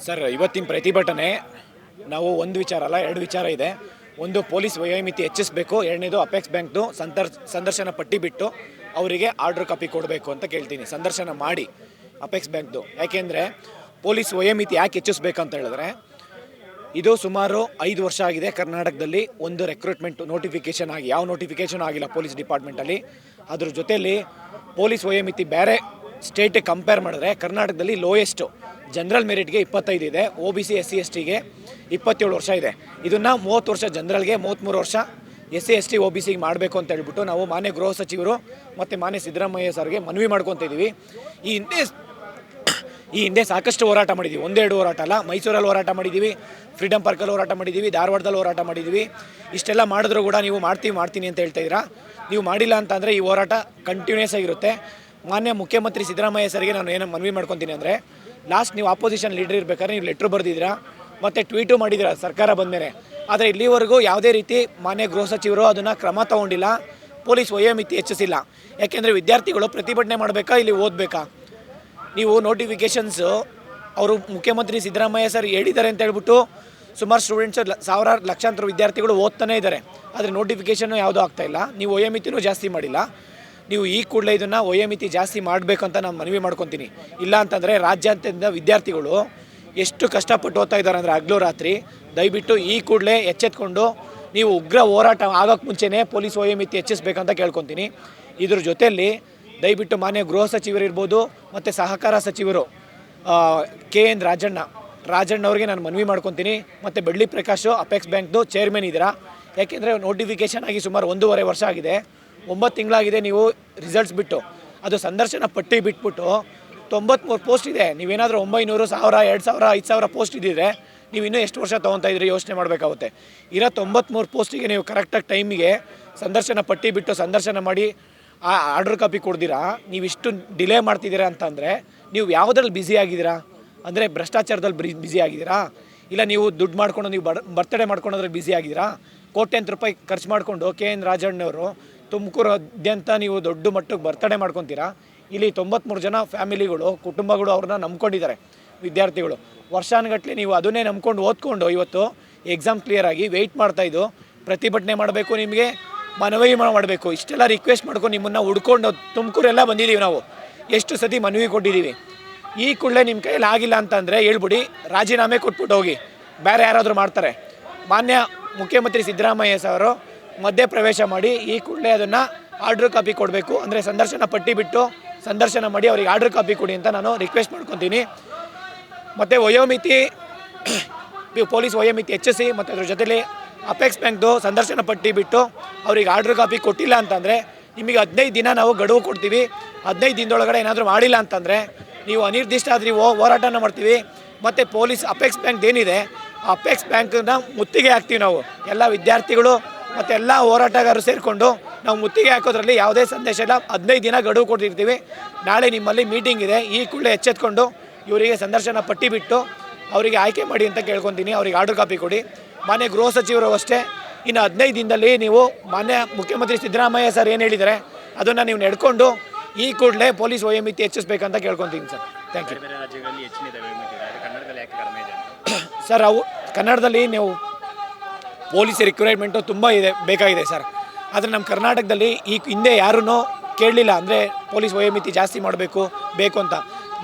Sir, ಇವತ್ತಿನ ಪ್ರತಿಭಟನೆ ನಾವು ಒಂದು ವಿಚಾರ ಅಲ್ಲ, ಎರಡು ವಿಚಾರ ಇದೆ. ಒಂದು, ಪೊಲೀಸ್ ವಯೋಮಿತಿ ಹೆಚ್ಚಿಸಬೇಕು. ಎರಡನೇದು, ಅಪೆಕ್ಸ್ ಬ್ಯಾಂಕ್ದು ಸಂದರ್ಶನ ಪಟ್ಟಿ ಬಿಟ್ಟು ಅವರಿಗೆ ಆರ್ಡರ್ ಕಾಪಿ ಕೊಡಬೇಕು ಅಂತ ಕೇಳ್ತೀನಿ. ಸಂದರ್ಶನ ಮಾಡಿ ಅಪೆಕ್ಸ್ ಬ್ಯಾಂಕ್ದು. ಯಾಕೆಂದರೆ ಪೊಲೀಸ್ ವಯೋಮಿತಿ ಯಾಕೆ ಹೆಚ್ಚಿಸ್ಬೇಕಂತ ಹೇಳಿದ್ರೆ, ಇದು ಸುಮಾರು 5 ವರ್ಷ ಆಗಿದೆ ಕರ್ನಾಟಕದಲ್ಲಿ ಒಂದು ರೆಕ್ರೂಟ್ಮೆಂಟ್ ನೋಟಿಫಿಕೇಷನ್ ಆಗಿ. ಯಾವ ನೋಟಿಫಿಕೇಷನ್ ಆಗಿಲ್ಲ ಪೊಲೀಸ್ ಡಿಪಾರ್ಟ್ಮೆಂಟಲ್ಲಿ. ಅದ್ರ ಜೊತೆಯಲ್ಲಿ ಪೊಲೀಸ್ ವಯೋಮಿತಿ ಬೇರೆ ಸ್ಟೇಟಿಗೆ ಕಂಪೇರ್ ಮಾಡಿದ್ರೆ ಕರ್ನಾಟಕದಲ್ಲಿ ಲೋಯೆಸ್ಟು. ಜನರಲ್ ಮೆರಿಟ್ಗೆ 25 ಇದೆ, OBC SC STಗೆ 27 ವರ್ಷ ಇದೆ. ಇದನ್ನು 30 ವರ್ಷ ಜನರಲ್ಗೆ, 33 ವರ್ಷ SC ST OBCಗೆ ಮಾಡಬೇಕು ಅಂತ ಹೇಳ್ಬಿಟ್ಟು ನಾವು ಮಾನ್ಯ ಗೃಹ ಸಚಿವರು ಮತ್ತು ಮಾನ್ಯ ಸಿದ್ದರಾಮಯ್ಯ ಸರ್ಗೆ ಮನವಿ ಮಾಡ್ಕೊತ ಇದ್ದೀವಿ. ಈ ಹಿಂದೆ ಸಾಕಷ್ಟು ಹೋರಾಟ ಮಾಡಿದ್ದೀವಿ. ಒಂದೆರಡು ಹೋರಾಟ ಅಲ್ಲ, ಮೈಸೂರಲ್ಲಿ ಹೋರಾಟ ಮಾಡಿದ್ದೀವಿ, ಫ್ರೀಡಮ್ ಪಾರ್ಕಲ್ಲಿ ಹೋರಾಟ ಮಾಡಿದ್ದೀವಿ, ಧಾರವಾಡದಲ್ಲಿ ಹೋರಾಟ ಮಾಡಿದ್ದೀವಿ. ಇಷ್ಟೆಲ್ಲ ಮಾಡಿದ್ರೂ ಕೂಡ ನೀವು ಮಾಡ್ತೀನಿ ಅಂತ ಹೇಳ್ತಾ ಇದ್ದೀರಾ. ನೀವು ಮಾಡಿಲ್ಲ ಅಂತಂದರೆ ಈ ಹೋರಾಟ ಕಂಟಿನ್ಯೂಸ್ ಆಗಿರುತ್ತೆ. ಮಾನ್ಯ ಮುಖ್ಯಮಂತ್ರಿ ಸಿದ್ದರಾಮಯ್ಯ ಸರ್ಗೆ ನಾನು ಏನು ಮನವಿ ಮಾಡ್ಕೊತೀನಿ ಅಂದರೆ, ಲಾಸ್ಟ್ ನೀವು ಆಪೋಸಿಷನ್ ಲೀಡರ್ ಇರಬೇಕಾದ್ರೆ ನೀವು ಲೆಟ್ರ್ ಬರೆದಿದ್ದೀರಾ ಮತ್ತು ಟ್ವೀಟು ಮಾಡಿದ್ದೀರಾ ಸರ್ಕಾರ ಬಂದಮೇಲೆ. ಆದರೆ ಇಲ್ಲಿವರೆಗೂ ಯಾವುದೇ ರೀತಿ ಮಾನ್ಯ ಗೃಹ ಸಚಿವರು ಅದನ್ನು ಕ್ರಮ ತೊಗೊಂಡಿಲ್ಲ. ಪೊಲೀಸ್ ವಯೋಮಿತಿ ಹೆಚ್ಚಿಸಿಲ್ಲ. ಯಾಕೆಂದರೆ ವಿದ್ಯಾರ್ಥಿಗಳು ಪ್ರತಿಭಟನೆ ಮಾಡಬೇಕಾ, ಇಲ್ಲಿ ಓದಬೇಕಾ? ನೀವು ನೋಟಿಫಿಕೇಷನ್ಸು ಅವರು ಮುಖ್ಯಮಂತ್ರಿ ಸಿದ್ದರಾಮಯ್ಯ ಸರ್ ಹೇಳಿದ್ದಾರೆ ಅಂತ ಹೇಳ್ಬಿಟ್ಟು ಸುಮಾರು ಸ್ಟೂಡೆಂಟ್ಸು ಸಾವಿರಾರು ಲಕ್ಷಾಂತರ ವಿದ್ಯಾರ್ಥಿಗಳು ಓದ್ತಾನೇ ಇದ್ದಾರೆ. ಆದರೆ ನೋಟಿಫಿಕೇಷನ್ನು ಯಾವುದೂ ಆಗ್ತಾಯಿಲ್ಲ. ನೀವು ವಯೋಮಿತಿನೂ ಜಾಸ್ತಿ ಮಾಡಿಲ್ಲ. ನೀವು ಈ ಕೂಡಲೇ ಇದನ್ನು ವಯೋಮಿತಿ ಜಾಸ್ತಿ ಮಾಡಬೇಕಂತ ನಾನು ಮನವಿ ಮಾಡ್ಕೊತೀನಿ. ಇಲ್ಲ ಅಂತಂದರೆ ರಾಜ್ಯಾದ್ಯಂತ ವಿದ್ಯಾರ್ಥಿಗಳು ಎಷ್ಟು ಕಷ್ಟಪಟ್ಟು ಓದ್ತಾ ಇದ್ದಾರೆ ಅಂದರೆ ಹಗಲು ರಾತ್ರಿ. ದಯವಿಟ್ಟು ಈ ಕೂಡಲೇ ಎಚ್ಚೆತ್ಕೊಂಡು ನೀವು ಉಗ್ರ ಹೋರಾಟ ಆಗೋಕ್ಕೆ ಮುಂಚೆನೇ ಪೊಲೀಸ್ ವಯೋಮಿತಿ ಹೆಚ್ಚಿಸ್ಬೇಕಂತ ಕೇಳ್ಕೊತೀನಿ. ಇದ್ರ ಜೊತೆಯಲ್ಲಿ ದಯವಿಟ್ಟು ಮಾನ್ಯ ಗೃಹ ಸಚಿವರಿರ್ಬೋದು ಮತ್ತು ಸಹಕಾರ ಸಚಿವರು KN ರಾಜಣ್ಣವ್ರಿಗೆ ನಾನು ಮನವಿ ಮಾಡ್ಕೊತೀನಿ. ಮತ್ತು ಬೆಳ್ಳಿ ಪ್ರಕಾಶ್ ಅಪೆಕ್ಸ್ ಬ್ಯಾಂಕ್ದು ಚೇರ್ಮನ್ ಇದ್ದೀರಾ. ಯಾಕೆಂದರೆ ನೋಟಿಫಿಕೇಷನ್ ಆಗಿ ಸುಮಾರು 1.5 ವರ್ಷ ಆಗಿದೆ, 9 ತಿಂಗಳಾಗಿದೆ ನೀವು ರಿಸಲ್ಟ್ಸ್ ಬಿಟ್ಟು. ಅದು ಸಂದರ್ಶನ ಪಟ್ಟಿ ಬಿಟ್ಬಿಟ್ಟು 93 ಪೋಸ್ಟ್ ಇದೆ. ನೀವೇನಾದರೂ 900, 1000, 2000, 5000 ಪೋಸ್ಟ್ ಇದ್ದಿದ್ರೆ ನೀವು ಇನ್ನೂ ಎಷ್ಟು ವರ್ಷ ತೊಗೊತಾ ಇದ್ರಿ ಯೋಚನೆ ಮಾಡಬೇಕಾಗುತ್ತೆ. ಇರೋ 93 ಪೋಸ್ಟಿಗೆ ನೀವು ಕರೆಕ್ಟಾಗಿ ಟೈಮಿಗೆ ಸಂದರ್ಶನ ಪಟ್ಟಿ ಬಿಟ್ಟು ಸಂದರ್ಶನ ಮಾಡಿ ಆ ಆರ್ಡರ್ ಕಾಪಿ ಕೊಡ್ದಿರಾ ನೀವಿಷ್ಟು ಡಿಲೇ ಮಾಡ್ತಿದ್ದೀರಾ ಅಂತಂದರೆ ನೀವು ಯಾವುದ್ರಲ್ಲಿ ಬ್ಯುಸಿ ಆಗಿದ್ದೀರಾ? ಅಂದರೆ ಭ್ರಷ್ಟಾಚಾರದಲ್ಲಿ ಬ್ಯುಸಿ ಆಗಿದ್ದೀರಾ? ಇಲ್ಲ ನೀವು ದುಡ್ಡು ಮಾಡ್ಕೊಂಡು ನೀವು ಬರ್ತಡೇ ಮಾಡ್ಕೊಳೋದ್ರಲ್ಲಿ ಬ್ಯುಸಿ ಆಗಿದ್ದೀರಾ? ಕೋಟ್ಯಾಂತರ ರೂಪಾಯಿ ಖರ್ಚು ಮಾಡಿಕೊಂಡು KN ರಾಜಣ್ಣವರು ತುಮಕೂರಾದ್ಯಂತ ನೀವು ದೊಡ್ಡ ಮಟ್ಟಕ್ಕೆ ಬರ್ತಡೇ ಮಾಡ್ಕೊತೀರಾ. ಇಲ್ಲಿ 93 ಜನ ಫ್ಯಾಮಿಲಿಗಳು, ಕುಟುಂಬಗಳು ಅವ್ರನ್ನ ನಂಬ್ಕೊಂಡಿದ್ದಾರೆ. ವಿದ್ಯಾರ್ಥಿಗಳು ವರ್ಷಾನುಗಟ್ಟಲೆ ನೀವು ಅದನ್ನೇ ನಂಬ್ಕೊಂಡು ಓದ್ಕೊಂಡು ಇವತ್ತು ಎಕ್ಸಾಮ್ ಕ್ಲಿಯರಾಗಿ ವೆಯ್ಟ್ ಮಾಡ್ತಾಯಿದ್ದು ಪ್ರತಿಭಟನೆ ಮಾಡಬೇಕು, ನಿಮಗೆ ಮನವಿ ಮಾಡಬೇಕು. ಇಷ್ಟೆಲ್ಲ ರಿಕ್ವೆಸ್ಟ್ ಮಾಡ್ಕೊಂಡು ನಿಮ್ಮನ್ನು ಹುಡ್ಕೊಂಡು ತುಮಕೂರೆಲ್ಲ ಬಂದಿದ್ದೀವಿ. ನಾವು ಎಷ್ಟು ಸತಿ ಮನವಿ ಕೊಟ್ಟಿದ್ದೀವಿ. ಈ ಕೂಡಲೇ ನಿಮ್ಮ ಕೈಯಲ್ಲಿ ಆಗಿಲ್ಲ ಅಂತಂದರೆ ಹೇಳ್ಬಿಡಿ, ರಾಜೀನಾಮೆ ಕೊಟ್ಬಿಟ್ಟು ಹೋಗಿ, ಬೇರೆ ಯಾರಾದರೂ ಮಾಡ್ತಾರೆ. ಮಾನ್ಯ ಮುಖ್ಯಮಂತ್ರಿ ಸಿದ್ದರಾಮಯ್ಯ ಸಾರು ಮಧ್ಯಪ್ರವೇಶ ಮಾಡಿ ಈ ಕೂಡಲೇ ಅದನ್ನು ಆರ್ಡ್ರ್ ಕಾಪಿ ಕೊಡಬೇಕು. ಅಂದರೆ ಸಂದರ್ಶನ ಪಟ್ಟಿ ಬಿಟ್ಟು ಸಂದರ್ಶನ ಮಾಡಿ ಅವರಿಗೆ ಆರ್ಡ್ರ್ ಕಾಪಿ ಕೊಡಿ ಅಂತ ನಾನು ರಿಕ್ವೆಸ್ಟ್ ಮಾಡ್ಕೊತೀನಿ. ಮತ್ತು ವಯೋಮಿತಿ, ಪೊಲೀಸ್ ವಯೋಮಿತಿ ಹೆಚ್ಚಿಸಿ ಮತ್ತು ಅದ್ರ ಜೊತೆಲಿ ಅಪೆಕ್ಸ್ ಬ್ಯಾಂಕ್ದು ಸಂದರ್ಶನ ಪಟ್ಟಿ ಬಿಟ್ಟು ಅವ್ರಿಗೆ ಆರ್ಡ್ರ್ ಕಾಪಿ ಕೊಟ್ಟಿಲ್ಲ ಅಂತಂದರೆ ನಿಮಗೆ 15 ದಿನ ನಾವು ಗಡುವು ಕೊಡ್ತೀವಿ. 15 ದಿನದೊಳಗಡೆ ಏನಾದರೂ ಮಾಡಿಲ್ಲ ಅಂತಂದರೆ ನೀವು ಅನಿರ್ದಿಷ್ಟ ಆದ್ರಿ ಹೋರಾಟನ ಮಾಡ್ತೀವಿ. ಮತ್ತು ಪೊಲೀಸ್ ಅಪೆಕ್ಸ್ ಬ್ಯಾಂಕ್ ಏನಿದೆ ಆ ಅಪೆಕ್ಸ್ ಬ್ಯಾಂಕನ್ನ ಮುತ್ತಿಗೆ ಹಾಕ್ತೀವಿ. ನಾವು ಎಲ್ಲ ವಿದ್ಯಾರ್ಥಿಗಳು ಮತ್ತು ಎಲ್ಲ ಹೋರಾಟಗಾರರು ಸೇರಿಕೊಂಡು ನಾವು ಮುತ್ತಿಗೆ ಹಾಕೋದ್ರಲ್ಲಿ ಯಾವುದೇ ಸಂದೇಶ ಇಲ್ಲ. 15 ದಿನ ಗಡುವು ಕೊಡ್ತಿರ್ತೀವಿ. ನಾಳೆ ನಿಮ್ಮಲ್ಲಿ ಮೀಟಿಂಗ್ ಇದೆ. ಈ ಕೂಡಲೇ ಎಚ್ಚೆತ್ಕೊಂಡು ಇವರಿಗೆ ಸಂದರ್ಶನ ಪಟ್ಟಿ ಬಿಟ್ಟು ಅವರಿಗೆ ಆಯ್ಕೆ ಮಾಡಿ ಅಂತ ಕೇಳ್ಕೊತೀನಿ. ಅವ್ರಿಗೆ ಆರ್ಡರ್ ಕಾಪಿ ಕೊಡಿ. ಮಾನ್ಯ ಗೃಹ ಸಚಿವರು ಅಷ್ಟೇ, ಇನ್ನು 15 ದಿನದಲ್ಲಿ ನೀವು ಮಾನ್ಯ ಮುಖ್ಯಮಂತ್ರಿ ಸಿದ್ದರಾಮಯ್ಯ ಸರ್ ಏನು ಹೇಳಿದ್ದಾರೆ ಅದನ್ನು ನೀವು ನಡ್ಕೊಂಡು ಈ ಕೂಡಲೇ ಪೊಲೀಸ್ ವಯೋಮಿತಿ ಹೆಚ್ಚಿಸ್ಬೇಕಂತ ಕೇಳ್ಕೊತೀನಿ ಸರ್. Thank you. ಸರ್, ಅವು ಕನ್ನಡದಲ್ಲಿ ನೀವು ಪೊಲೀಸ್ ರಿಕ್ವೈರ್ಮೆಂಟು ತುಂಬ ಬೇಕಾಗಿದೆ ಸರ್. ಆದರೆ ನಮ್ಮ ಕರ್ನಾಟಕದಲ್ಲಿ ಈ ಹಿಂದೆ ಯಾರೂ ಕೇಳಲಿಲ್ಲ. ಅಂದರೆ ಪೊಲೀಸ್ ವಯೋಮಿತಿ ಜಾಸ್ತಿ ಬೇಕು ಅಂತ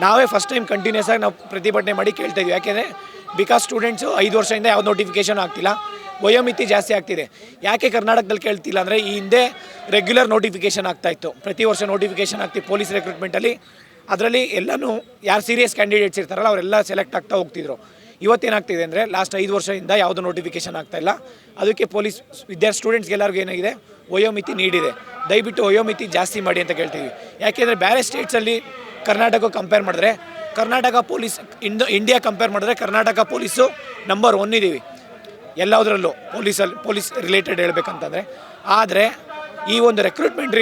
ನಾವೇ ಫಸ್ಟ್ ಟೈಮ್ ಕಂಟಿನ್ಯೂಸ್ ಆಗಿ ನಾವು ಪ್ರತಿಭಟನೆ ಮಾಡಿ ಕೇಳ್ತಾಯಿದ್ವಿ. ಯಾಕೆಂದರೆ ಬಿಕಾಸ್ ಸ್ಟೂಡೆಂಟ್ಸು 5 ವರ್ಷದಿಂದ ಯಾವ್ದು ನೋಟಿಫಿಕೇಷನ್ ಆಗ್ತಿಲ್ಲ, ವಯೋಮಿತಿ ಜಾಸ್ತಿ ಆಗ್ತಿದೆ. ಯಾಕೆ ಕರ್ನಾಟಕದಲ್ಲಿ ಕೇಳ್ತಿಲ್ಲ ಅಂದರೆ ಈ ಹಿಂದೆ ರೆಗ್ಯುಲರ್ ನೋಟಿಫಿಕೇಷನ್ ಆಗ್ತಾಯಿತ್ತು. ಪ್ರತಿ ವರ್ಷ ನೋಟಿಫಿಕೇಷನ್ ಆಗ್ತಿತ್ತು ಪೊಲೀಸ್ ರಿಕ್ರೂಟ್ಮೆಂಟಲ್ಲಿ. ಅದರಲ್ಲಿ ಎಲ್ಲನೂ ಯಾರು ಸೀರಿಯಸ್ ಕ್ಯಾಂಡಿಡೇಟ್ಸ್ ಇರ್ತಾರಲ್ಲ ಅವರೆಲ್ಲ ಸೆಲೆಕ್ಟ್ ಆಗ್ತಾ ಹೋಗ್ತಿದ್ರು. ಇವತ್ತೇನಾಗ್ತಿದೆ ಅಂದರೆ ಲಾಸ್ಟ್ 5 ವರ್ಷದಿಂದ ಯಾವುದೂ ನೋಟಿಫಿಕೇಷನ್ ಆಗ್ತಾಯಿಲ್ಲ. ಅದಕ್ಕೆ ಪೊಲೀಸ್ ಸ್ಟೂಡೆಂಟ್ಸ್ಗೆಲ್ಲರಿಗೂ ಏನಾಗಿದೆ, ವಯೋಮಿತಿ ನೀಡಿದೆ. ದಯವಿಟ್ಟು ವಯೋಮಿತಿ ಜಾಸ್ತಿ ಮಾಡಿ ಅಂತ ಕೇಳ್ತೀವಿ. ಯಾಕೆಂದರೆ ಬೇರೆ ಸ್ಟೇಟ್ಸಲ್ಲಿ ಕರ್ನಾಟಕ ಕಂಪೇರ್ ಮಾಡಿದ್ರೆ ಕರ್ನಾಟಕ ಪೊಲೀಸ್ ಇಂಡಿಯಾ ಕಂಪೇರ್ ಮಾಡಿದ್ರೆ ಕರ್ನಾಟಕ ಪೊಲೀಸು ನಂಬರ್ 1 ಇದ್ದೀವಿ ಎಲ್ಲದರಲ್ಲೂ ಪೊಲೀಸ್ ರಿಲೇಟೆಡ್ ಹೇಳ್ಬೇಕಂತಂದರೆ. ಆದರೆ ಈ ಒಂದು ರೆಕ್ರೂಟ್ಮೆಂಟ್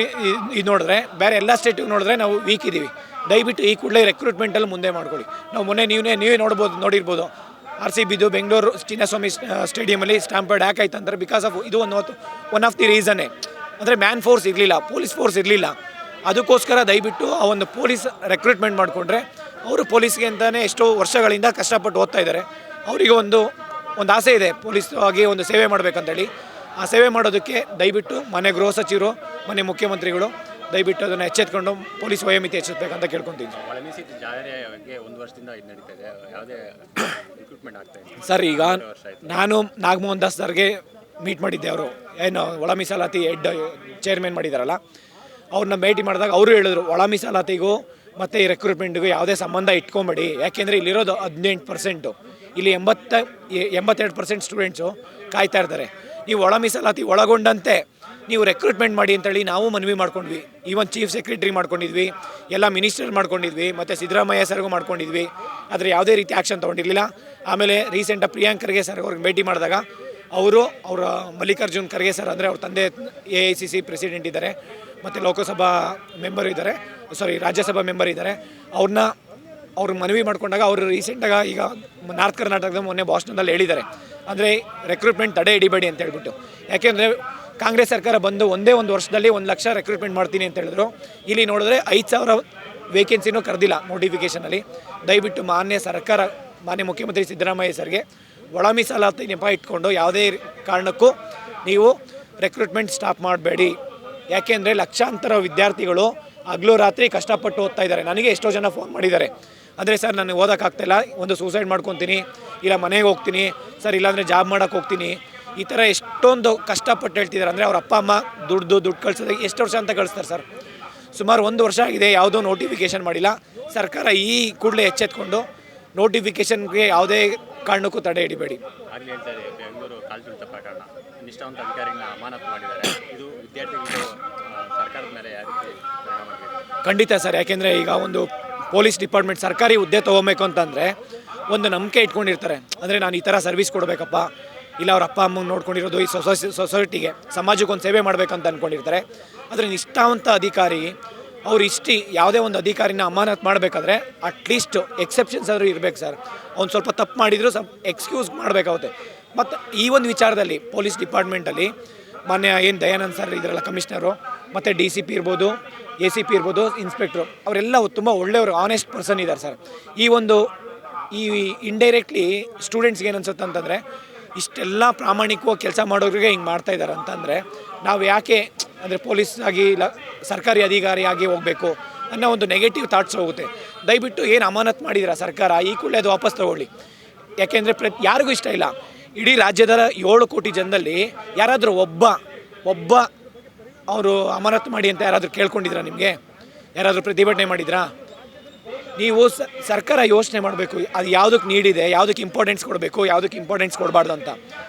ಇದು ನೋಡಿದ್ರೆ ಬೇರೆ ಎಲ್ಲ ಸ್ಟೇಟಿಗೆ ನೋಡಿದ್ರೆ ನಾವು ವೀಕ್ ಇದ್ದೀವಿ. ದಯವಿಟ್ಟು ಈ ಕೂಡಲೇ ರೆಕ್ರೂಟ್ಮೆಂಟಲ್ಲಿ ಮುಂದೆ ಮಾಡ್ಕೊಳ್ಳಿ. ನಾವು ಮೊನ್ನೆ ನೀವೇ ನೋಡಿರ್ಬೋದು RCBದು ಬೆಂಗಳೂರು ಚಿನ್ನಸ್ವಾಮಿ ಸ್ಟೇಡಿಯಮಲ್ಲಿ ಸ್ಟಾಂಪರ್ಡ್ ಯಾಕಾಯ್ತು ಅಂದರೆ ಬಿಕಾಸ್ ಆಫ್ ಇದು ಒನ್ ಆಫ್ ದಿ ರೀಸನ್ನೇ. ಅಂದರೆ ಮ್ಯಾನ್ ಫೋರ್ಸ್ ಇರಲಿಲ್ಲ, ಪೊಲೀಸ್ ಫೋರ್ಸ್ ಇರಲಿಲ್ಲ. ಅದಕ್ಕೋಸ್ಕರ ದಯವಿಟ್ಟು ಆ ಒಂದು ಪೊಲೀಸ್ ರೆಕ್ರೂಟ್ಮೆಂಟ್ ಮಾಡಿಕೊಂಡ್ರೆ ಅವರು ಪೊಲೀಸ್ಗೆ ಅಂತಲೇ ಎಷ್ಟೋ ವರ್ಷಗಳಿಂದ ಕಷ್ಟಪಟ್ಟು ಓದ್ತಾ ಇದ್ದಾರೆ. ಅವರಿಗೆ ಒಂದು ಆಸೆ ಇದೆ ಪೊಲೀಸ್ ಆಗಿ ಒಂದು ಸೇವೆ ಮಾಡಬೇಕಂತೇಳಿ. ಆ ಸೇವೆ ಮಾಡೋದಕ್ಕೆ ದಯವಿಟ್ಟು ಮನೆ ಗೃಹ ಸಚಿವರು, ಮನೆ ಮುಖ್ಯಮಂತ್ರಿಗಳು ದಯವಿಟ್ಟು ಅದನ್ನು ಎಚ್ಚೆತ್ಕೊಂಡು ಪೊಲೀಸ್ ವಯೋಮಿತಿ ಹೆಚ್ಚಿಸಬೇಕಂತ ಕೇಳ್ಕೊತೀನಿ. ಒಂದು ವರ್ಷದಿಂದ ಇದು ನಡೀತಾ ಇದೆ, ಯಾವುದೇ ರಿಕ್ರೂಟ್ಮೆಂಟ್ ಆಗ್ತಾ ಇದೆ ಸರ್. ಈಗ ನಾನು ನಾಗಮೋಹನ್ ದಾಸ್ ಸರ್ಗೆ ಮೀಟ್ ಮಾಡಿದ್ದೆ. ಅವರು ಏನು ಒಳ ಮೀಸಲಾತಿ ಹೆಡ್ ಚೇರ್ಮನ್ ಮಾಡಿದಾರಲ್ಲ, ಅವ್ರನ್ನ ಭೇಟಿ ಮಾಡಿದಾಗ ಅವರು ಹೇಳಿದ್ರು ಒಳ ಮೀಸಲಾತಿಗೂ ಮತ್ತು ಈ ರೆಕ್ರೂಟ್ಮೆಂಟ್ಗೂ ಯಾವುದೇ ಸಂಬಂಧ ಇಟ್ಕೊಂಬೇಡಿ. ಯಾಕೆಂದರೆ ಇಲ್ಲಿರೋದು 18%, ಇಲ್ಲಿ 82% ಸ್ಟೂಡೆಂಟ್ಸು ಕಾಯ್ತಾ ಇರ್ತಾರೆ. ನೀವು ಒಳ ಮೀಸಲಾತಿ ಒಳಗೊಂಡಂತೆ ನೀವು ರೆಕ್ರೂಟ್ಮೆಂಟ್ ಮಾಡಿ ಅಂತೇಳಿ ನಾವು ಮನವಿ ಮಾಡ್ಕೊಂಡ್ವಿ. ಈವನ್ ಚೀಫ್ ಸೆಕ್ರೆಟರಿ ಮಾಡ್ಕೊಂಡಿದ್ವಿ, ಎಲ್ಲ ಮಿನಿಸ್ಟರ್ ಮಾಡ್ಕೊಂಡಿದ್ವಿ, ಮತ್ತು ಸಿದ್ದರಾಮಯ್ಯ ಸರ್ಗೂ ಮಾಡ್ಕೊಂಡಿದ್ವಿ. ಆದರೆ ಯಾವುದೇ ರೀತಿ ಆ್ಯಕ್ಷನ್ ತೊಗೊಂಡಿರಲಿಲ್ಲ. ಆಮೇಲೆ ರೀಸೆಂಟಾಗಿ ಪ್ರಿಯಾಂಕ್ ಖರ್ಗೆ ಸರ್ ಅವ್ರಿಗೆ ಭೇಟಿ ಮಾಡಿದಾಗ ಅವರ ಮಲ್ಲಿಕಾರ್ಜುನ್ ಖರ್ಗೆ ಸರ್ ಅಂದರೆ ಅವ್ರ ತಂದೆ AICC ಪ್ರೆಸಿಡೆಂಟ್ ಇದ್ದಾರೆ, ಮತ್ತು ಲೋಕಸಭಾ ಮೆಂಬರ್ ಇದ್ದಾರೆ, ರಾಜ್ಯಸಭಾ ಮೆಂಬರ್ ಇದ್ದಾರೆ. ಅವ್ರ ಮನವಿ ಮಾಡ್ಕೊಂಡಾಗ ಅವರು ರೀಸೆಂಟಾಗಿ ಈಗ ನಾರ್ತ್ ಕರ್ನಾಟಕದ ಮೊನ್ನೆ ಭಾಷಣದಲ್ಲಿ ಹೇಳಿದ್ದಾರೆ, ಅಂದರೆ ರೆಕ್ರೂಟ್ಮೆಂಟ್ ತಡೆ ಹಿಡಿಬೇಡಿ ಅಂತ ಹೇಳ್ಬಿಟ್ಟು. ಯಾಕೆಂದರೆ ಕಾಂಗ್ರೆಸ್ ಸರ್ಕಾರ ಬಂದು ಒಂದೇ ಒಂದು ವರ್ಷದಲ್ಲಿ 1 ಲಕ್ಷ ರೆಕ್ರೂಟ್ಮೆಂಟ್ ಮಾಡ್ತೀನಿ ಅಂತ ಹೇಳಿದ್ರು. ಇಲ್ಲಿ ನೋಡಿದ್ರೆ 5,000 ವೇಕೆನ್ಸಿನೂ ಕರೆದಿಲ್ಲ ನೋಟಿಫಿಕೇಷನಲ್ಲಿ. ದಯವಿಟ್ಟು ಮಾನ್ಯ ಮುಖ್ಯಮಂತ್ರಿ ಸಿದ್ದರಾಮಯ್ಯ ಸರ್ಗೆ ಒಳ ಮೀಸಲಾತಿ ನೆಪ ಇಟ್ಕೊಂಡು ಯಾವುದೇ ಕಾರಣಕ್ಕೂ ನೀವು ರೆಕ್ರೂಟ್ಮೆಂಟ್ ಸ್ಟಾಪ್ ಮಾಡಬೇಡಿ. ಯಾಕೆಂದರೆ ಲಕ್ಷಾಂತರ ವಿದ್ಯಾರ್ಥಿಗಳು ಹಗಲು ರಾತ್ರಿ ಕಷ್ಟಪಟ್ಟು ಓದ್ತಾ ಇದ್ದಾರೆ. ನನಗೆ ಎಷ್ಟೋ ಜನ ಫೋನ್ ಮಾಡಿದ್ದಾರೆ, ಅಂದರೆ ಸರ್ ನನಗೆ ಓದೋಕ್ಕಾಗ್ತಾಯಿಲ್ಲ, ಒಂದು ಸೂಸೈಡ್ ಮಾಡ್ಕೊತೀನಿ, ಇಲ್ಲ ಮನೆಗೆ ಹೋಗ್ತೀನಿ ಸರ್, ಇಲ್ಲಾಂದರೆ ಜಾಬ್ ಮಾಡೋಕ್ಕೆ ಹೋಗ್ತೀನಿ, ಈ ಥರ ಎಷ್ಟೊಂದು ಕಷ್ಟಪಟ್ಟು ಹೇಳ್ತಿದ್ದಾರೆ. ಅಂದರೆ ಅವ್ರ ಅಪ್ಪ ಅಮ್ಮ ದುಡ್ಡು ಕಳಿಸೋದಕ್ಕೆ ಎಷ್ಟು ವರ್ಷ ಅಂತ ಕಳಿಸ್ತಾರೆ ಸರ್. ಸುಮಾರು 1 ವರ್ಷ ಆಗಿದೆ, ಯಾವುದೋ ನೋಟಿಫಿಕೇಷನ್ ಮಾಡಿಲ್ಲ. ಸರ್ಕಾರ ಈ ಕೂಡಲೇ ಎಚ್ಚೆತ್ಕೊಂಡು ನೋಟಿಫಿಕೇಷನ್ಗೆ ಯಾವುದೇ ಕಾರಣಕ್ಕೂ ತಡೆ ಹಿಡಿಬೇಡಿ. ಆಗಲಿ ಹೇಳ್ತಾರೆ, ಬೆಂಗಳೂರು ಕಾಲ್ತುಳಿತ ಪ್ರಕರಣ ನಿಷ್ಠಾವಂತ ಅಧಿಕಾರಿಗಳನ್ನ ಅಮಾನತು ಮಾಡಿದ್ದಾರೆ. ಇದು ವಿದ್ಯಾರ್ಥಿಗಳು ಸರ್ಕಾರದ ಮೇಲೆ ಯಾವ ರೀತಿ ಪರಿಣಾಮ ಬೀರುತ್ತೆ? ಖಂಡಿತ ಸರ್. ಯಾಕೆಂದರೆ ಈಗ ಒಂದು ಪೊಲೀಸ್ ಡಿಪಾರ್ಟ್ಮೆಂಟ್ ಸರ್ಕಾರಿ ಹುದ್ದೆ ತೊಗೊಬೇಕು ಅಂತಂದರೆ ಒಂದು ನಂಬಿಕೆ ಇಟ್ಕೊಂಡಿರ್ತಾರೆ. ಅಂದರೆ ನಾನು ಈ ಥರ ಸರ್ವಿಸ್ ಕೊಡಬೇಕಪ್ಪ, ಇಲ್ಲ ಅವ್ರ ಅಪ್ಪ ಅಮ್ಮಂಗೆ ನೋಡ್ಕೊಂಡಿರೋದು ಈ ಸೊಸೈಟಿಗೆ, ಸಮಾಜಕ್ಕೆ ಒಂದು ಸೇವೆ ಮಾಡಬೇಕಂತ ಅಂದ್ಕೊಂಡಿರ್ತಾರೆ. ಆದರೆ ನಿಷ್ಠಾವಂತ ಅಧಿಕಾರಿ ಯಾವುದೇ ಒಂದು ಅಧಿಕಾರಿನ ಅಮಾನತ್ ಮಾಡಬೇಕಾದ್ರೆ ಅಟ್ಲೀಸ್ಟ್ ಎಕ್ಸೆಪ್ಷನ್ಸ್ ಆದರೂ ಇರಬೇಕು ಸರ್. ಅವ್ನು ಸ್ವಲ್ಪ ತಪ್ಪು ಮಾಡಿದರೂ ಸ್ವಲ್ಪ ಎಕ್ಸ್ಕ್ಯೂಸ್ ಮಾಡಬೇಕಾಗುತ್ತೆ. ಮತ್ತು ಈ ಒಂದು ವಿಚಾರದಲ್ಲಿ ಪೊಲೀಸ್ ಡಿಪಾರ್ಟ್ಮೆಂಟಲ್ಲಿ ಏನು ದಯಾನಂದ್ ಸರ್ ಇದ್ರಲ್ಲ ಕಮಿಷನರು, ಮತ್ತು DCP ಇರ್ಬೋದು, ACP ಇರ್ಬೋದು, ಇನ್ಸ್ಪೆಕ್ಟ್ರು, ಅವರೆಲ್ಲ ತುಂಬ ಒಳ್ಳೆಯವರು, ಆನೆಸ್ಟ್ ಪರ್ಸನ್ ಇದ್ದಾರೆ ಸರ್. ಈ ಇಂಡೈರೆಕ್ಟ್ಲಿ ಸ್ಟೂಡೆಂಟ್ಸ್ಗೆ ಏನು ಅನ್ಸುತ್ತೆ ಅಂತಂದರೆ, ಇಷ್ಟೆಲ್ಲ ಪ್ರಾಮಾಣಿಕವಾಗಿ ಕೆಲಸ ಮಾಡೋರಿಗೆ ಹಿಂಗೆ ಮಾಡ್ತಾಯಿದ್ದಾರೆ ಅಂತಂದರೆ ನಾವು ಯಾಕೆ ಅಂದರೆ ಪೊಲೀಸ್ ಆಗಿ ಇಲ್ಲ ಸರ್ಕಾರಿ ಅಧಿಕಾರಿಯಾಗಿ ಹೋಗಬೇಕು ಅನ್ನೋ ಒಂದು ನೆಗೆಟಿವ್ ಥಾಟ್ಸ್ ಹೋಗುತ್ತೆ. ದಯವಿಟ್ಟು ಏನು ಅಮಾನತ್ ಮಾಡಿದ್ದೀರಾ ಸರ್ಕಾರ, ಈ ಕೂಡಲೇ ಅದು ವಾಪಸ್ ತಗೊಳ್ಳಿ. ಯಾಕೆಂದರೆ ಯಾರಿಗೂ ಇಷ್ಟ ಇಲ್ಲ. ಇಡೀ ರಾಜ್ಯದ 7 ಕೋಟಿ ಜನದಲ್ಲಿ ಯಾರಾದರೂ ಒಬ್ಬ ಅವರು ಅಮಾನತ್ ಮಾಡಿ ಅಂತ ಯಾರಾದರೂ ಕೇಳ್ಕೊಂಡಿದ್ರಾ? ನಿಮಗೆ ಯಾರಾದರೂ ಪ್ರತಿಭಟನೆ ಮಾಡಿದ್ರಾ? ನೀವು ಸರ್ಕಾರ ಯೋಚನೆ ಮಾಡಬೇಕು, ಅದು ಯಾವುದಕ್ಕೆ ನೀಡಿದೆ, ಯಾವುದಕ್ಕೆ ಇಂಪಾರ್ಟೆನ್ಸ್ ಕೊಡಬೇಕು, ಯಾವುದಕ್ಕೆ ಇಂಪಾರ್ಟೆನ್ಸ್ ಕೊಡಬಾರ್ದು ಅಂತ.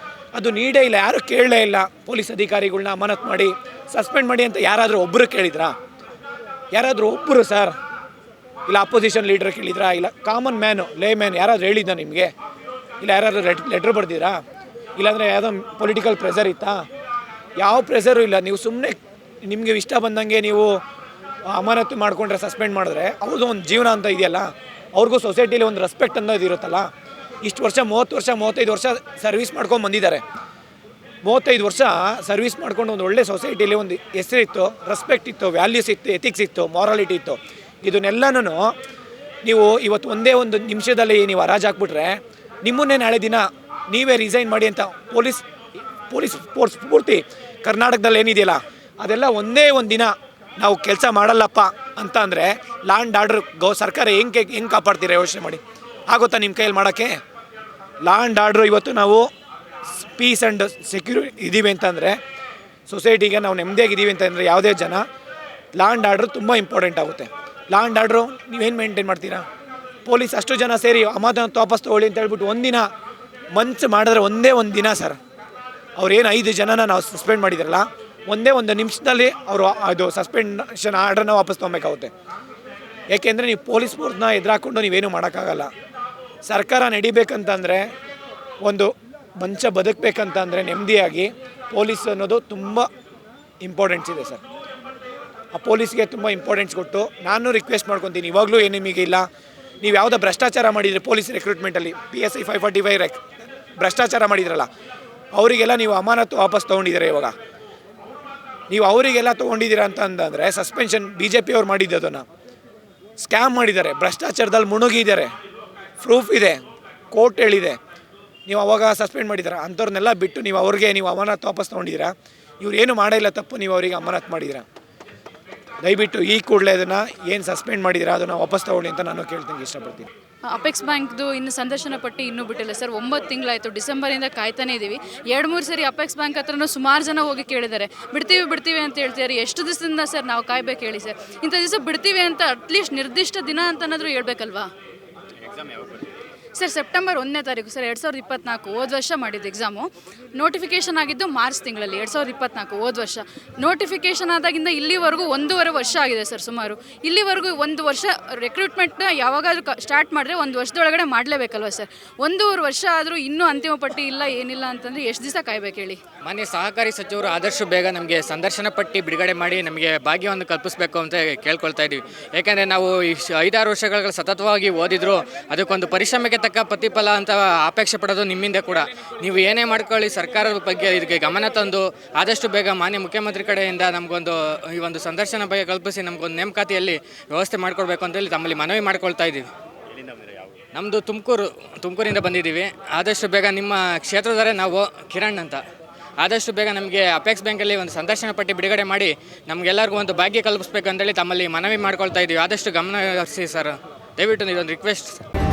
ಅದು ನೀಡೇ ಇಲ್ಲ, ಯಾರೂ ಕೇಳಲೇ ಇಲ್ಲ. ಪೊಲೀಸ್ ಅಧಿಕಾರಿಗಳನ್ನ ಅಮಾನತ್ ಮಾಡಿ ಸಸ್ಪೆಂಡ್ ಮಾಡಿ ಅಂತ ಯಾರಾದರೂ ಒಬ್ಬರು ಕೇಳಿದ್ರಾ? ಯಾರಾದರೂ ಒಬ್ಬರು ಸರ್? ಇಲ್ಲ ಅಪೋಸಿಷನ್ ಲೀಡರ್ ಕೇಳಿದ್ರಾ? ಇಲ್ಲ ಕಾಮನ್ ಲೇ ಮ್ಯಾನ್ ಯಾರಾದರೂ ಹೇಳಿದ್ದ ನಿಮಗೆ? ಇಲ್ಲ ಯಾರಾದರೂ ಲೆಟ್ರ್ ಬರ್ದಿರಾ? ಇಲ್ಲಾಂದರೆ ಯಾವುದೋ ಪೊಲಿಟಿಕಲ್ ಪ್ರೆಷರ್ ಇತ್ತಾ? ಯಾವ ಪ್ರೆಷರು ಇಲ್ಲ. ನೀವು ಸುಮ್ಮನೆ ನಿಮಗೆ ಇಷ್ಟ ಬಂದಂಗೆ ನೀವು ಅಮಾನತು ಮಾಡಿಕೊಂಡ್ರೆ, ಸಸ್ಪೆಂಡ್ ಮಾಡಿದ್ರೆ ಅವ್ರದ್ದು ಒಂದು ಜೀವನ ಅಂತ ಇದೆಯಲ್ಲ, ಅವ್ರಿಗೂ ಸೊಸೈಟಿಲಿ ಒಂದು ರೆಸ್ಪೆಕ್ಟ್ ಅನ್ನೋದು ಇರುತ್ತಲ್ಲ. ಇಷ್ಟು ವರ್ಷ 35 ವರ್ಷ ಸರ್ವಿಸ್ ಮಾಡ್ಕೊಂಡು ಬಂದಿದ್ದಾರೆ. 35 ವರ್ಷ ಸರ್ವಿಸ್ ಮಾಡ್ಕೊಂಡು ಒಂದು ಒಳ್ಳೆ ಸೊಸೈಟಿಲಿ ಒಂದು ಹೆಸರಿತ್ತು, ರೆಸ್ಪೆಕ್ಟ್ ಇತ್ತು, ವ್ಯಾಲ್ಯೂಸ್ ಇತ್ತು, ಎಥಿಕ್ಸ್ ಇತ್ತು, ಮಾರಾಲಿಟಿ ಇತ್ತು. ಇದನ್ನೆಲ್ಲನೂ ನೀವು ಇವತ್ತು ಒಂದೇ ಒಂದು ನಿಮಿಷದಲ್ಲಿ ನೀವು ಹರಾಜು ಹಾಕ್ಬಿಟ್ರೆ, ನಿಮ್ಮನ್ನೇ ನಾಳೆ ದಿನ ನೀವೇ ರಿಸೈನ್ ಮಾಡಿ ಅಂತ ಪೊಲೀಸ್ ಫೋರ್ಸ್ ಪೂರ್ತಿ ಕರ್ನಾಟಕದಲ್ಲಿ ಏನಿದೆಯಲ್ಲ ಅದೆಲ್ಲ ಒಂದೇ ಒಂದು ದಿನ ನಾವು ಕೆಲಸ ಮಾಡಲ್ಲಪ್ಪ ಅಂತ ಅಂದರೆ ಲಾ ಆ್ಯಂಡ್ ಆರ್ಡರ್ ಸರ್ಕಾರ ಹೆಂಗೆ ಕಾಪಾಡ್ತೀರಾ ಯೋಚನೆ ಮಾಡಿ. ಆಗುತ್ತಾ ನಿಮ್ಮ ಕೈಯಲ್ಲಿ ಮಾಡೋಕ್ಕೆ? ಲಾ ಆ್ಯಂಡ್ ಆರ್ಡ್ರು ಇವತ್ತು ನಾವು ಪೀಸ್ ಆ್ಯಂಡ್ ಸೆಕ್ಯೂರಿಟಿ ಇದ್ದೀವಿ ಅಂತಂದರೆ, ಸೊಸೈಟಿಗೆ ನಾವು ನೆಮ್ಮದಿಯಾಗಿದ್ದೀವಿ ಅಂತಂದರೆ ಯಾವುದೇ ಜನ ಲಾ ಆ್ಯಂಡ್ ಆರ್ಡ್ರು ತುಂಬ ಇಂಪಾರ್ಟೆಂಟ್ ಆಗುತ್ತೆ. ಲಾ ಆ್ಯಂಡ್ ಆರ್ಡ್ರು ನೀವೇನು ಮೇಂಟೈನ್ ಮಾಡ್ತೀರಾ? ಪೊಲೀಸ್ ಅಷ್ಟು ಜನ ಸೇರಿ ಅಮಾನತ್ ವಾಪಸ್ ತೊಗೊಳ್ಳಿ ಅಂತ ಹೇಳ್ಬಿಟ್ಟು ಒಂದಿನ ಮನ್ಸು ಮಾಡಿದ್ರೆ ಒಂದೇ ಒಂದು ದಿನ ಸರ್, ಅವ್ರೇನು 5 ಜನನ ನಾವು ಸಸ್ಪೆಂಡ್ ಮಾಡಿದ್ರಲ್ಲ, ಒಂದೇ ಒಂದು ನಿಮಿಷದಲ್ಲಿ ಅವರು ಅದು ಸಸ್ಪೆನ್ಷನ್ ಆರ್ಡ್ರನ್ನ ವಾಪಸ್ ತೊಗೊಬೇಕಾಗುತ್ತೆ. ಏಕೆಂದರೆ ನೀವು ಪೊಲೀಸ್ ಫೋರ್ಸ್ನ ಎದುರಾಕೊಂಡು ನೀವೇನು ಮಾಡೋಕ್ಕಾಗಲ್ಲ. ಸರ್ಕಾರ ನಡಿಬೇಕಂತಂದರೆ, ಒಂದು ಮನುಷ್ಯ ಬದುಕಬೇಕಂತಂದರೆ ನೆಮ್ಮದಿಯಾಗಿ ಪೊಲೀಸ್ ಅನ್ನೋದು ತುಂಬ ಇಂಪಾರ್ಟೆನ್ಸ್ ಇದೆ ಸರ್. ಆ ಪೊಲೀಸ್ಗೆ ತುಂಬ ಇಂಪಾರ್ಟೆನ್ಸ್ ಕೊಟ್ಟು ನಾನು ರಿಕ್ವೆಸ್ಟ್ ಮಾಡ್ಕೊತೀನಿ, ಇವಾಗಲೂ ಏನು ನಿಮಗೆ ಇಲ್ಲ, ನೀವು ಯಾವುದೋ ಭ್ರಷ್ಟಾಚಾರ ಮಾಡಿದರೆ ಪೊಲೀಸ್ ರಿಕ್ರೂಟ್ಮೆಂಟಲ್ಲಿ PSI 545 ಭ್ರಷ್ಟಾಚಾರ ಮಾಡಿದ್ರಲ್ಲ, ಅವರಿಗೆಲ್ಲ ನೀವು ಅಮಾನತು ವಾಪಸ್ ತೊಗೊಂಡಿದ್ದೀರಾ. ಇವಾಗ ನೀವು ಅವರಿಗೆಲ್ಲ ತೊಗೊಂಡಿದ್ದೀರಾ ಅಂತಂದರೆ ಸಸ್ಪೆನ್ಷನ್ BJP ಅವ್ರು ಮಾಡಿದ್ದು ಅದನ್ನು ಸ್ಕ್ಯಾಮ್ ಮಾಡಿದ್ದಾರೆ, ಭ್ರಷ್ಟಾಚಾರದಲ್ಲಿ ಮುಳುಗಿದ್ದಾರೆ, ಪ್ರೂಫ್ ಇದೆ, ಕೋರ್ಟ್ ಹೇಳಿದೆ. ನೀವು ಅವಾಗ ಸಸ್ಪೆಂಡ್ ಮಾಡಿದ್ದೀರಾ, ಅಂಥವ್ರನ್ನೆಲ್ಲ ಬಿಟ್ಟು ನೀವು ಅವ್ರಿಗೆ ನೀವು ಅಮಾನತು ವಾಪಸ್ ತೊಗೊಂಡಿದ್ದೀರಾ. ಇವ್ರು ಏನು ಮಾಡೇ ಇಲ್ಲ ತಪ್ಪು, ನೀವು ಅವರಿಗೆ ಅಮಾನತು ಮಾಡಿದ್ದೀರಾ. ದಯವಿಟ್ಟು ಈ ಕೂಡಲೇ ಅದನ್ನು ಏನು ಸಸ್ಪೆಂಡ್ ಮಾಡಿದ್ದೀರಾ ಅದನ್ನು ವಾಪಸ್ ತೊಗೊಳ್ಳಿ ಅಂತ ನಾನು ಕೇಳ್ತೀನಿ ಇಷ್ಟಪಡ್ತೀನಿ. ಅಪೆಕ್ಸ್ ಬ್ಯಾಂಕ್ದು ಇನ್ನು ಸಂದರ್ಶನ ಪಟ್ಟಿ ಇನ್ನೂ ಬಿಟ್ಟಿಲ್ಲ ಸರ್. 9 ತಿಂಗಳಾಯಿತು, ಡಿಸೆಂಬರಿಂದ ಕಾಯ್ತಾನೆ ಇದ್ದೀವಿ. 2-3 ಸರಿ ಅಪೆಕ್ಸ್ ಬ್ಯಾಂಕ್ ಹತ್ರನೂ ಸುಮಾರು ಜನ ಹೋಗಿ ಕೇಳಿದ್ದಾರೆ, ಬಿಡ್ತೀವಿ ಅಂತ ಹೇಳ್ತಿದ್ದಾರೆ. ಎಷ್ಟು ದಿವಸದಿಂದ ಸರ್ ನಾವು ಕಾಯ್ಬೇಕು ಹೇಳಿ ಸರ್? ಇಂಥ ದಿವಸ ಬಿಡ್ತೀವಿ ಅಂತ ಅಟ್ಲೀಸ್ಟ್ ನಿರ್ದಿಷ್ಟ ದಿನ ಅಂತನಾದರೂ ಹೇಳ್ಬೇಕಲ್ವಾ ಎಕ್ಸಾಮ್ ಯಾವಾಗ ಬರ್ತೀವಿ ಸರ್? ಸೆಪ್ಟೆಂಬರ್ 1ನೇ ತಾರೀಕು ಸರ್ 2024. ಹೋದ ವರ್ಷ ಮಾಡಿದ್ದು ಎಕ್ಸಾಮು. ನೋಟಿಫಿಕೇಷನ್ ಆಗಿದ್ದು ಮಾರ್ಚ್ ತಿಂಗಳಲ್ಲಿ 2024 ಹೋದ ವರ್ಷ. ನೋಟಿಫಿಕೇಷನ್ ಆದಾಗಿಂದ ಇಲ್ಲಿವರೆಗೂ 1.5 ವರ್ಷ ಆಗಿದೆ ಸರ್ ಸುಮಾರು. ಇಲ್ಲಿವರೆಗೂ 1 ವರ್ಷ ರಿಕ್ರೂಟ್ಮೆಂಟ್ನ ಯಾವಾಗಾದ್ರೂ ಸ್ಟಾರ್ಟ್ ಮಾಡಿದ್ರೆ 1 ವರ್ಷದೊಳಗಡೆ ಮಾಡಲೇಬೇಕಲ್ವ ಸರ್? 1.5 ವರ್ಷ ಆದರೂ ಇನ್ನೂ ಅಂತಿಮ ಪಟ್ಟಿ ಇಲ್ಲ ಏನಿಲ್ಲ ಅಂತಂದರೆ ಎಷ್ಟು ದಿವಸ ಕಾಯ್ಬೇಕು ಹೇಳಿ? ಮಾನ್ಯ ಸಹಕಾರಿ ಸಚಿವರು ಆದಷ್ಟು ಬೇಗ ನಮಗೆ ಸಂದರ್ಶನ ಪಟ್ಟಿ ಬಿಡುಗಡೆ ಮಾಡಿ ನಮಗೆ ಭಾಗ್ಯವನ್ನು ಕಲ್ಪಿಸಬೇಕು ಅಂತ ಕೇಳ್ಕೊಳ್ತಾ ಇದ್ದೀವಿ. ಯಾಕೆಂದರೆ ನಾವು 5-6 ವರ್ಷಗಳ ಸತತವಾಗಿ ಓದಿದ್ರು ಅದಕ್ಕೊಂದು ಪರಿಶ್ರಮಕ್ಕೆ ತಕ್ಕ ಪ್ರತಿಫಲ ಅಂತ ಅಪೇಕ್ಷೆ ಪಡೋದು ನಿಮ್ಮಿಂದ ಕೂಡ. ನೀವು ಏನೇ ಮಾಡ್ಕೊಳ್ಳಿ, ಸರ್ಕಾರದ ಬಗ್ಗೆ ಇದಕ್ಕೆ ಗಮನ ತಂದು ಆದಷ್ಟು ಬೇಗ ಮಾನ್ಯ ಮುಖ್ಯಮಂತ್ರಿ ಕಡೆಯಿಂದ ನಮಗೊಂದು ಈ ಒಂದು ಸಂದರ್ಶನ ಬಗ್ಗೆ ಕಲ್ಪಿಸಿ ನಮಗೊಂದು ನೇಮಕಾತಿಯಲ್ಲಿ ವ್ಯವಸ್ಥೆ ಮಾಡಿಕೊಡ್ಬೇಕು ಅಂತೇಳಿ ತಮ್ಮಲ್ಲಿ ಮನವಿ ಮಾಡ್ಕೊಳ್ತಾ ಇದ್ದೀವಿ. ನಮ್ಮದು ತುಮಕೂರಿಂದ ಬಂದಿದ್ದೀವಿ. ಆದಷ್ಟು ಬೇಗ ನಿಮ್ಮ ಕ್ಷೇತ್ರದವರೇ ನಾವು ಕಿರಣ್ ಅಂತ. ಆದಷ್ಟು ಬೇಗ ನಮಗೆ ಅಪೆಕ್ಸ್ ಬ್ಯಾಂಕಲ್ಲಿ ಒಂದು ಸಂದರ್ಶನ ಪಟ್ಟಿ ಬಿಡುಗಡೆ ಮಾಡಿ ನಮಗೆಲ್ಲರಿಗೂ ಒಂದು ಭಾಗ್ಯ ಕಲ್ಪಿಸ್ಬೇಕು ಅಂತೇಳಿ ತಮ್ಮಲ್ಲಿ ಮನವಿ ಮಾಡ್ಕೊಳ್ತಾ ಇದ್ದೀವಿ. ಆದಷ್ಟು ಗಮನ ಹರಿಸಿ ಸರ್, ದಯವಿಟ್ಟು ಇದೊಂದು ರಿಕ್ವೆಸ್ಟ್ ಸರ್.